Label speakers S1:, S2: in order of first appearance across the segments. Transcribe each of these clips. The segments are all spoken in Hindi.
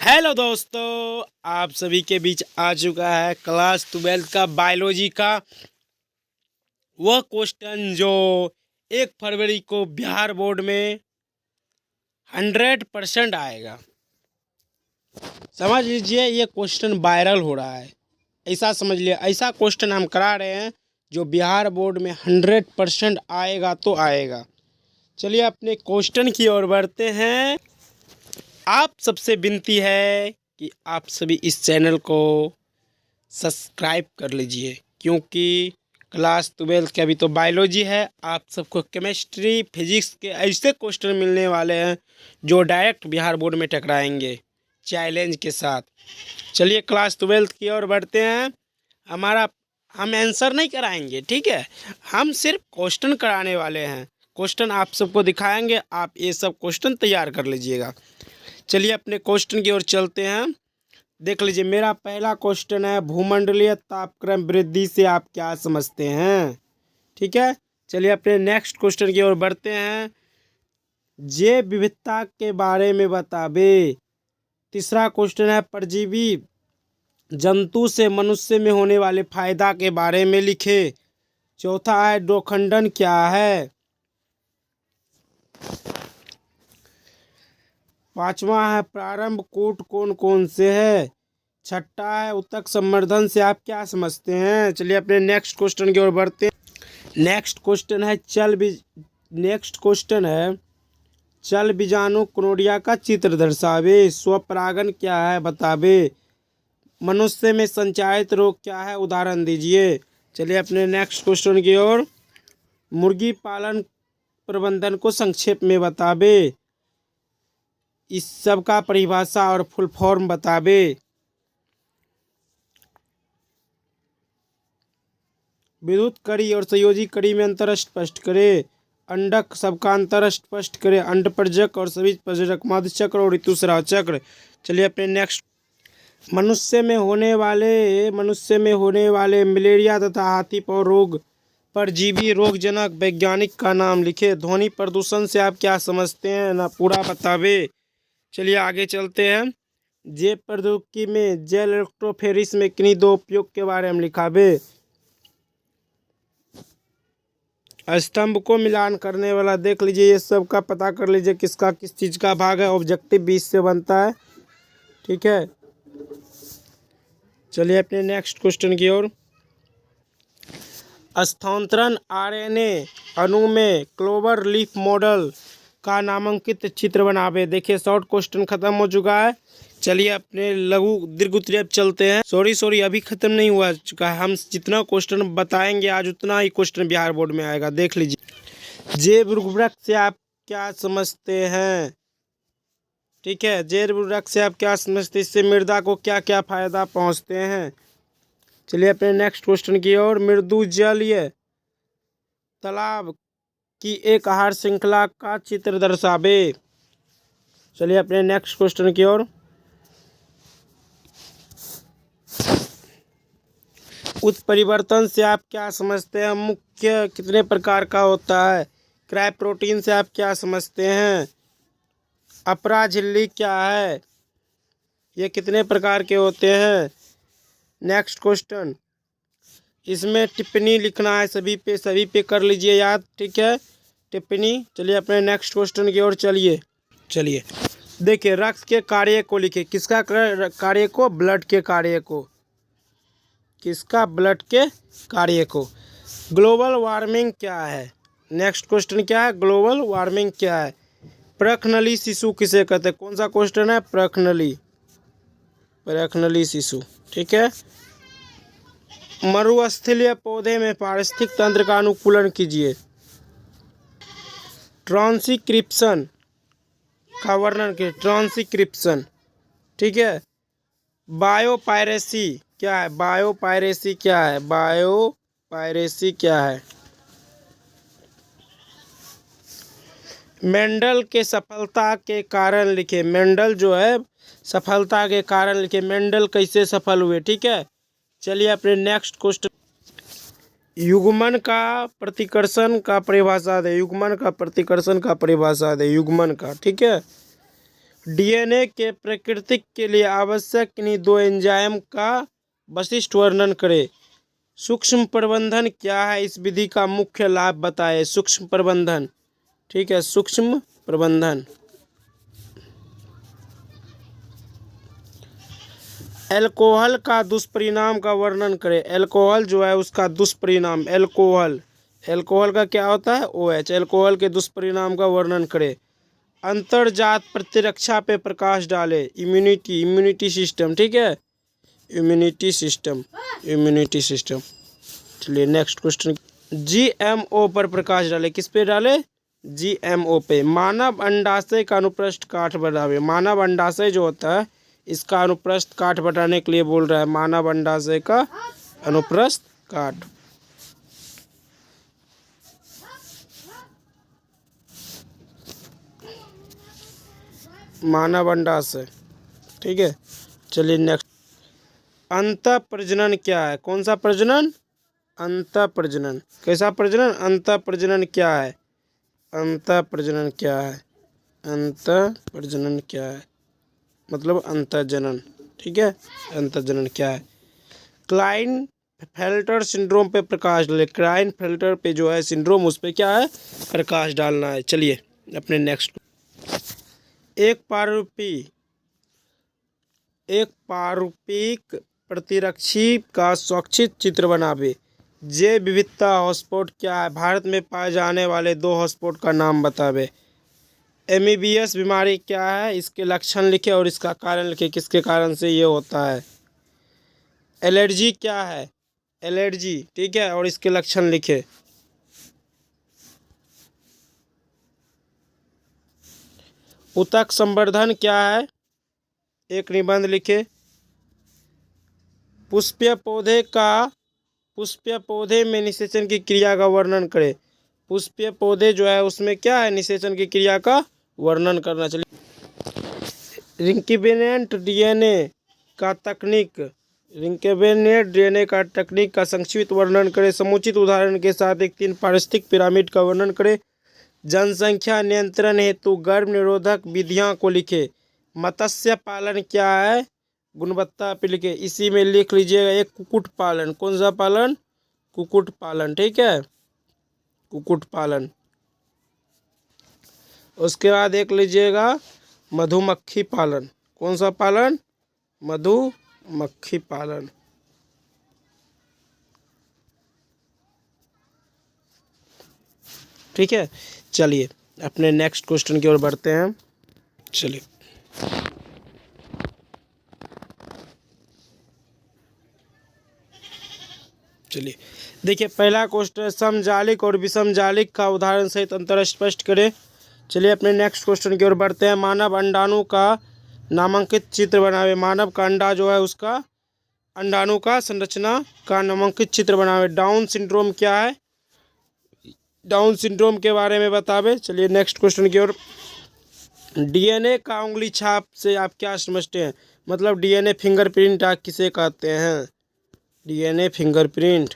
S1: हेलो दोस्तों, आप सभी के बीच आ चुका है क्लास 12 का बायोलॉजी का वह क्वेश्चन जो 1 फरवरी को बिहार बोर्ड में 100% आएगा। समझ लीजिए, ये क्वेश्चन वायरल हो रहा है, ऐसा समझ लिया। ऐसा क्वेश्चन हम करा रहे हैं जो बिहार बोर्ड में 100% आएगा तो आएगा। चलिए अपने क्वेश्चन की ओर बढ़ते हैं। आप सबसे विनती है कि आप सभी इस चैनल को सब्सक्राइब कर लीजिए, क्योंकि क्लास 12 के अभी तो बायोलॉजी है, आप सबको केमिस्ट्री फिजिक्स के ऐसे क्वेश्चन मिलने वाले हैं जो डायरेक्ट बिहार बोर्ड में टकराएंगे चैलेंज के साथ। चलिए क्लास 12 की ओर बढ़ते हैं। हम आंसर नहीं कराएंगे, ठीक है, हम सिर्फ क्वेश्चन कराने वाले हैं। क्वेश्चन आप सबको दिखाएंगे, आप ये सब क्वेश्चन तैयार कर लीजिएगा। चलिए अपने क्वेश्चन की ओर चलते हैं। देख लीजिए, मेरा पहला क्वेश्चन है, भूमंडलीय तापक्रम वृद्धि से आप क्या समझते हैं। ठीक है, चलिए अपने नेक्स्ट क्वेश्चन की ओर बढ़ते हैं। जैव विविधता के बारे में बतावे। तीसरा क्वेश्चन है, परजीवी जंतु से मनुष्य में होने वाले फायदा के बारे में लिखे। चौथा है, डोखंडन क्या है। पांचवा है, प्रारंभ कूट कौन कौन से है। छठा है, उत्तक संवर्धन से आप क्या समझते हैं। चलिए अपने नेक्स्ट क्वेश्चन की ओर बढ़ते हैं। नेक्स्ट क्वेश्चन है, चल बीजाणु क्रोडिया का चित्र दर्शावे। स्वपरागन क्या है बतावे। मनुष्य में संचारित रोग क्या है, उदाहरण दीजिए। चलिए अपने नेक्स्ट क्वेश्चन की ओर। मुर्गी पालन प्रबंधन को संक्षेप में बतावे। इस सब का परिभाषा और फुल फॉर्म बतावे। विद्युत कड़ी और संयोजी कड़ी में अंतर स्पष्ट करे। अंडक सबका अंतर स्पष्ट करे। अंडप्रजक और सभी प्रजनक, मध्य चक्र और ऋतुस्राव चक्र। चलिए अपने नेक्स्ट। मनुष्य में होने वाले मलेरिया तथा हाथी पांव रोग परजीवी रोगजनक वैज्ञानिक का नाम लिखे। ध्वनि प्रदूषण से आप क्या समझते हैं ना, पूरा बतावे। चलिए आगे चलते हैं। जैव प्रौद्योगिकी में जेल इलेक्ट्रोफोरेसिस में किन्हीं दो उपयोग के बारे में लिखावे। स्तंभ को मिलान करने वाला, देख लीजिए, ये सब का पता कर लीजिए किसका किस चीज़ का भाग है। ऑब्जेक्टिव 20 से बनता है, ठीक है। चलिए अपने नेक्स्ट क्वेश्चन की ओर। स्थानांतरण आरएनए अणु में क्लोवर लीफ मॉडल का नामांकित चित्र बनावे। देखिए शॉर्ट क्वेश्चन खत्म हो चुका है। चलिए अपने लघु दीर्घ उत्तरीय चलते हैं। सॉरी अभी खत्म नहीं हुआ चुका है। हम जितना क्वेश्चन बताएंगे आज उतना ही क्वेश्चन बिहार बोर्ड में आएगा। देख लीजिए, जैव वृक्ष से आप क्या समझते हैं। ठीक है, जैव वृक्ष से आप क्या समझते हैं, इससे मृदा को क्या क्या फायदा पहुंचते हैं। चलिए अपने नेक्स्ट क्वेश्चन की ओर। मृदु जलीय तालाब की एक आहार श्रृंखला का चित्र दर्शावे। चलिए अपने नेक्स्ट क्वेश्चन की ओर। उत्परिवर्तन से आप क्या समझते हैं, मुख्य कितने प्रकार का होता है। क्रैप प्रोटीन से आप क्या समझते हैं। अपरा झिल्ली क्या है, ये कितने प्रकार के होते हैं। नेक्स्ट क्वेश्चन, इसमें टिप्पणी लिखना है, सभी पे कर लीजिए याद, ठीक है, टिप्पणी। चलिए अपने नेक्स्ट क्वेश्चन की ओर चलिए देखिए, रक्त के कार्य को लिखिए। किसका कार्य को, ब्लड के कार्य को। किसका, ब्लड के कार्य को। ग्लोबल वार्मिंग क्या है। नेक्स्ट क्वेश्चन क्या है, ग्लोबल वार्मिंग क्या है। प्रखनली शिशु किसे कहते हैं। कौन सा क्वेश्चन है, प्रखनली शिशु, ठीक है। मरुस्थलीय पौधे में पारिस्थितिक तंत्र का अनुकूलन कीजिए। ट्रांसक्रिप्शन का वर्णन कीजिए। ट्रांसक्रिप्शन, ठीक है। बायोपायरेसी क्या है। बायोपायरेसी क्या है। मेंडल के सफलता के कारण लिखे। मेंडल जो है सफलता के कारण लिखे। मेंडल कैसे सफल हुए, ठीक है। चलिए अपने नेक्स्ट क्वेश्चन। युग्मन का प्रतिकर्षण का परिभाषा दे। युग्मन का, ठीक है। डीएनए के प्रकृति के लिए आवश्यक इन्हीं दो एंजाइम का विशिष्ट वर्णन करें। सूक्ष्म प्रबंधन क्या है, इस विधि का मुख्य लाभ बताएं। सूक्ष्म प्रबंधन, ठीक है, सूक्ष्म प्रबंधन। अल्कोहल का दुष्परिणाम का वर्णन करें। अल्कोहल जो है उसका दुष्परिणाम, अल्कोहल, अल्कोहल का क्या होता है, OH। अल्कोहल के दुष्परिणाम का वर्णन करें। अंतर्जात प्रतिरक्षा पे प्रकाश डाले। इम्यूनिटी, इम्यूनिटी सिस्टम, ठीक है, इम्यूनिटी सिस्टम, इम्यूनिटी सिस्टम। चलिए नेक्स्ट क्वेश्चन। GMO पर प्रकाश डाले। किस पे डाले, GMO पे। मानव अंडाशय का अनुप्रस्थ काठ बढ़ावे। मानव अंडाशय जो होता है इसका अनुप्रस्थ काठ बढ़ाने के लिए बोल रहा है। मानव अंडाशय का अनुप्रस्थ काठ। मानव अंडाशय, ठीक है। चलिए नेक्स्ट। अंतः प्रजनन क्या है, कौन सा प्रजनन, अंतः प्रजनन। कैसा प्रजनन, अंतः प्रजनन क्या है, अंतः प्रजनन क्या है, अंतः प्रजनन क्या है, मतलब अंतःजनन, ठीक है, अंतःजनन क्या है। क्लाइनफेल्टर सिंड्रोम पे प्रकाश डाले। क्लाइनफेल्टर पे जो है सिंड्रोम, उस पे क्या है, प्रकाश डालना है। चलिए अपने नेक्स्ट। एक पारूपिक प्रतिरक्षी का स्वच्छित चित्र बनावे। जैव विविधता हॉटस्पॉट क्या है, भारत में पाए जाने वाले 2 हॉटस्पॉट का नाम बतावे। एमीबियस बीमारी क्या है, इसके लक्षण लिखे और इसका कारण लिखे, किसके कारण से ये होता है। एलर्जी क्या है, एलर्जी, ठीक है, और इसके लक्षण लिखे। उतक संवर्धन क्या है, एक निबंध लिखे। पुष्पीय पौधे में निषेचन की क्रिया का वर्णन करें। पुष्पीय पौधे जो है उसमें क्या है, निषेचन की क्रिया का वर्णन करना। चलिए रिकम्बिनेंट डीएनए का तकनीक, रिकम्बिनेंट डीएनए का तकनीक का संक्षिप्त वर्णन करें। समुचित उदाहरण के साथ एक 3 पारिस्थितिक पिरामिड का वर्णन करें। जनसंख्या नियंत्रण हेतु गर्भ निरोधक विधियां को लिखे। मत्स्य पालन क्या है, गुणवत्ता पे लिखे। इसी में लिख लीजिएगा एक कुक्कुट पालन। कौन सा पालन, कुक्कुट पालन, ठीक है, कुक्कुट पालन। उसके बाद देख लीजिएगा मधुमक्खी पालन। कौन सा पालन, मधुमक्खी पालन। ठीक है, चलिए अपने नेक्स्ट क्वेश्चन की ओर बढ़ते हैं। चलिए चलिए देखिए, पहला क्वेश्चन समजालिक और विषमजालिक का उदाहरण सहित अंतर स्पष्ट करें। चलिए अपने नेक्स्ट क्वेश्चन की ओर बढ़ते हैं। मानव अंडाणु का नामांकित चित्र बनावे। मानव का अंडा जो है उसका अंडाणु का संरचना का नामांकित चित्र बनावे। डाउन सिंड्रोम क्या है, डाउन सिंड्रोम के बारे में बतावे। चलिए नेक्स्ट क्वेश्चन की ओर। डीएनए का उंगली छाप से आप क्या समझते हैं, मतलब डीएनए फिंगरप्रिंट आप किसे कहते हैं, डीएनए फिंगरप्रिंट।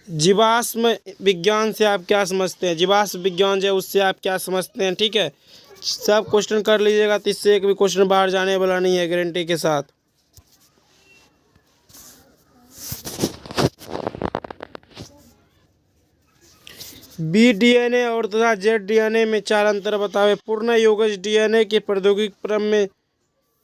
S1: जीवाश्म विज्ञान से आप क्या समझते हैं, जीवाश्म विज्ञान जो है उससे आप क्या समझते हैं, ठीक है। सब क्वेश्चन कर लीजिएगा तो इससे एक भी क्वेश्चन बाहर जाने वाला नहीं है, गारंटी के साथ। बी डीएनए और तथा जेड डीएनए में 4 अंतर बतावे। पूर्ण योगज डीएनए के प्रौद्योगिक क्रम में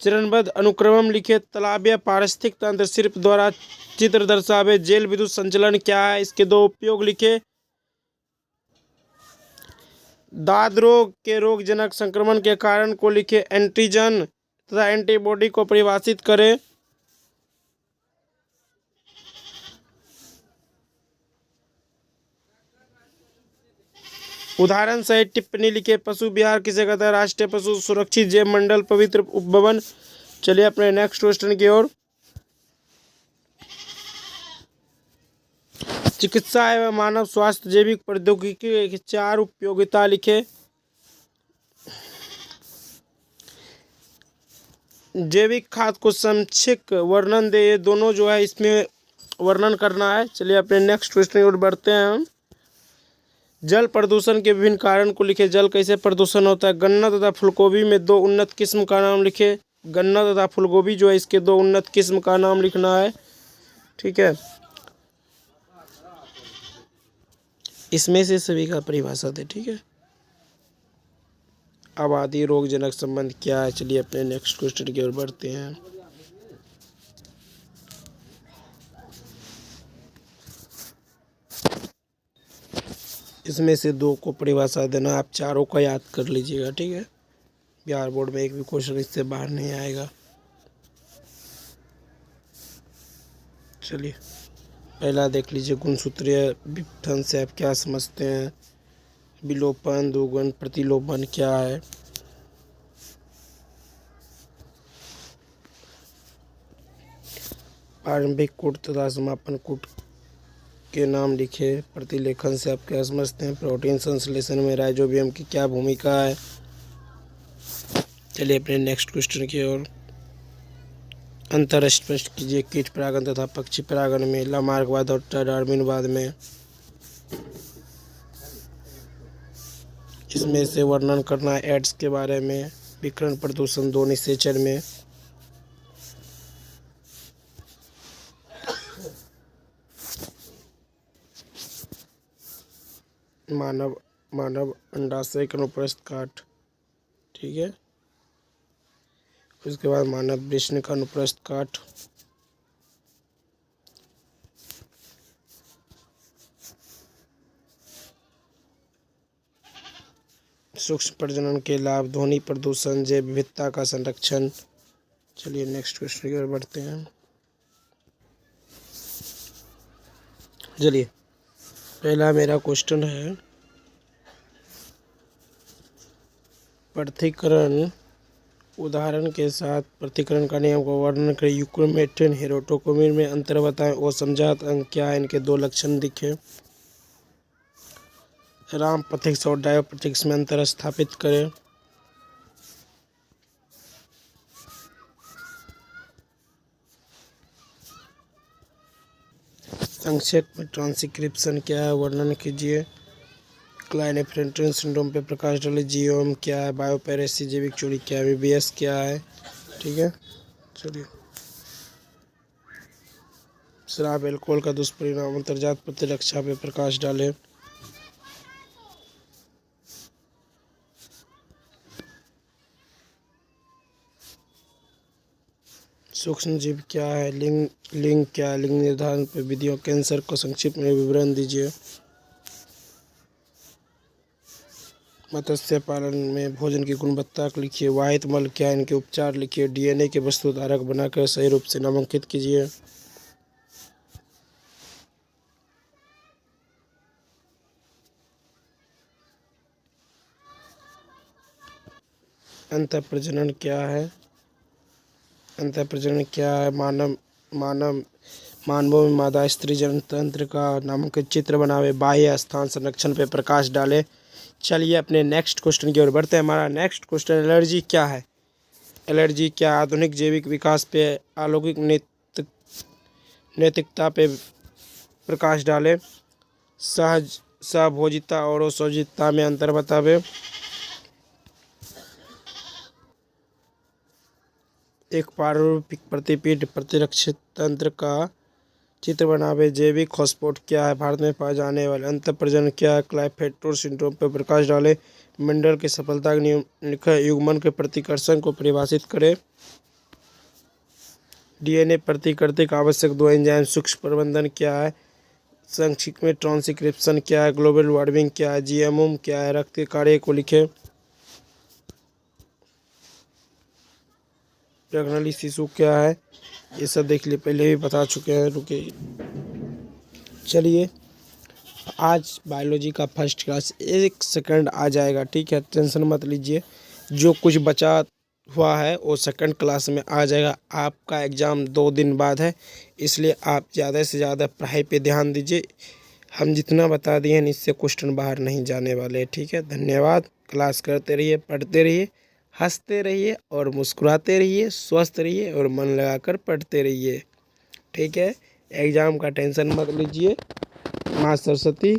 S1: चरणबद्ध अनुक्रम लिखे। तालव्य पारिस्थितिक तंत्र सिर्फ द्वारा चित्र दर्शावे। जेल विद्युत संचलन क्या है, इसके 2 उपयोग लिखे। दाद रोग के रोगजनक संक्रमण के कारण को लिखे। एंटीजन तथा एंटीबॉडी को परिभाषित करें। उदाहरण सहित टिप्पणी लिखे। पशु विहार किसे कहता है, राष्ट्रीय पशु सुरक्षित जैव मंडल पवित्र उपवन। चलिए अपने नेक्स्ट क्वेश्चन की ओर। चिकित्सा एवं मानव स्वास्थ्य जैविक प्रौद्योगिकी की 4 उपयोगिता लिखे। जैविक खाद को संक्षिप्त वर्णन दे, ये दोनों जो है इसमें वर्णन करना है। चलिए अपने नेक्स्ट क्वेश्चन की ओर बढ़ते हैं हम। जल प्रदूषण के विभिन्न कारण को लिखे। जल कैसे प्रदूषण होता है। गन्ना तथा फूलगोभी में दो उन्नत किस्म का नाम लिखे। गन्ना तथा फूलगोभी जो है इसके दो उन्नत किस्म का नाम लिखना है। ठीक है, इसमें से सभी का परिभाषा दे। ठीक है, आबादी रोगजनक संबंध क्या है। चलिए अपने नेक्स्ट क्वेश्चन की ओर बढ़ते हैं। इसमें से दो को परिभाषा देना, आप चारों का याद कर लीजिएगा। ठीक है, बिहार बोर्ड में एक भी क्वेश्चन इससे बाहर नहीं आएगा। चलिए पहला देख लीजिए, गुणसूत्रीय विघटन से आप क्या समझते हैं। विलोपन, दोगुण, प्रतिलोपन क्या है। प्रारंभिक कूट तथा समापन कूट के नाम लिखे। प्रतिलेखन से आप क्या समझते हैं। प्रोटीन संश्लेषण में राइजोबियम की क्या भूमिका है। चलिए अपने नेक्स्ट क्वेश्चन की ओर। अंतर स्पष्ट कीजिए कीट परागन तथा पक्षी परागन में, लामार्कवाद और डार्विनवाद में। इसमें से वर्णन करना है एड्स के बारे में, विकिरण प्रदूषण, दो निषेचन में। मानव अंडाशय का अनुप्रस्थ काट। ठीक है, उसके बाद मानव वृषण का अनुप्रस्थ काट। सूक्ष्म प्रजनन के लाभ, ध्वनि प्रदूषण, जैव विविधता का संरक्षण। चलिए नेक्स्ट क्वेश्चन की ओर बढ़ते हैं। चलिए पहला मेरा क्वेश्चन है, पृथक्करण उदाहरण के साथ पृथक्करण का नियम का वर्णन करें। यूक्रोमेटिन हेटेरोटोकोमीर में अंतर बताएं और समझात अंक क्या है, इनके दो लक्षण दिखे। राम प्रतीक्ष और डायो प्रतीक्ष में अंतर स्थापित करें। संक्षेप में ट्रांसक्रिप्शन क्या है वर्णन कीजिए। क्लाइनेफेल्टर सिंड्रोम पे प्रकाश डाले। जीओएम क्या है, बायोपेरेसी जैविक चोरी क्या है, एमबीबीएस क्या है। ठीक है, चलिए शराब एल्कोहल का दुष्परिणाम, अंतर्जात प्रतिरक्षा पे प्रकाश डाले। सूक्ष्म जीव क्या है, लिंग क्या है, लिंग निर्धारण पे विधियों, कैंसर को संक्षिप्त में विवरण दीजिए। मत्स्य पालन में भोजन की गुणवत्ता को लिखिए। वाहित मल क्या है, इनके उपचार लिखिए। डीएनए के वस्तु धारक बनाकर सही रूप से नामांकित कीजिए। अंतःप्रजनन क्या है, अंतःप्रजनन क्या है। मानवों में मादा स्त्री जनन तंत्र का नामांकित चित्र बनावे। बाह्य स्थान संरक्षण पे प्रकाश डाले। चलिए अपने नेक्स्ट क्वेश्चन की ओर बढ़ते हैं। हमारा नेक्स्ट क्वेश्चन, एलर्जी क्या है। एलर्जी क्या, आधुनिक जैविक विकास पे, अलौकिक नैतिकता पे प्रकाश डाले। सहभोजिता और असहभोजिता में अंतर बतावे। एक पारंपरिक प्रतिपीड़ प्रतिरक्षित तंत्र का चित्र बनावे। जैविक हॉटस्पॉट क्या है, भारत में पाए जाने वाले। अंतःप्रजनन क्या है, क्लाइनेफेल्टर सिंड्रोम पर प्रकाश डाले। मंडल की सफलता का नियम लिखा। युग्मन के प्रतिकर्षण को परिभाषित करें। डीएनए प्रतिकृति का आवश्यक दो एंजाइम। सूक्ष्म प्रबंधन क्या है, संक्षिप्त में ट्रांसक्रिप्शन क्या है। ग्लोबल वार्मिंग क्या है, जीएमओ क्या है। रक्त के कार्य को लिखे। प्रजनन शिशु क्या है, ये सब देख लिए, पहले भी बता चुके हैं। रुके, चलिए आज बायोलॉजी का फर्स्ट क्लास 1 सेकंड आ जाएगा। ठीक है, टेंशन मत लीजिए। जो कुछ बचा हुआ है वो सेकंड क्लास में आ जाएगा। आपका एग्ज़ाम 2 दिन बाद है, इसलिए आप ज़्यादा से ज़्यादा पढ़ाई पे ध्यान दीजिए। हम जितना बता दिए हैं इससे क्वेश्चन बाहर नहीं जाने वाले। ठीक है, धन्यवाद। क्लास करते रहिए, पढ़ते रहिए, हंसते रहिए और मुस्कुराते रहिए, स्वस्थ रहिए और मन लगाकर पढ़ते रहिए। ठीक है, एग्ज़ाम का टेंशन मत लीजिए। माँ सरस्वती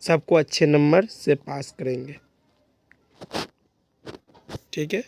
S1: सबको अच्छे नंबर से पास करेंगे। ठीक है।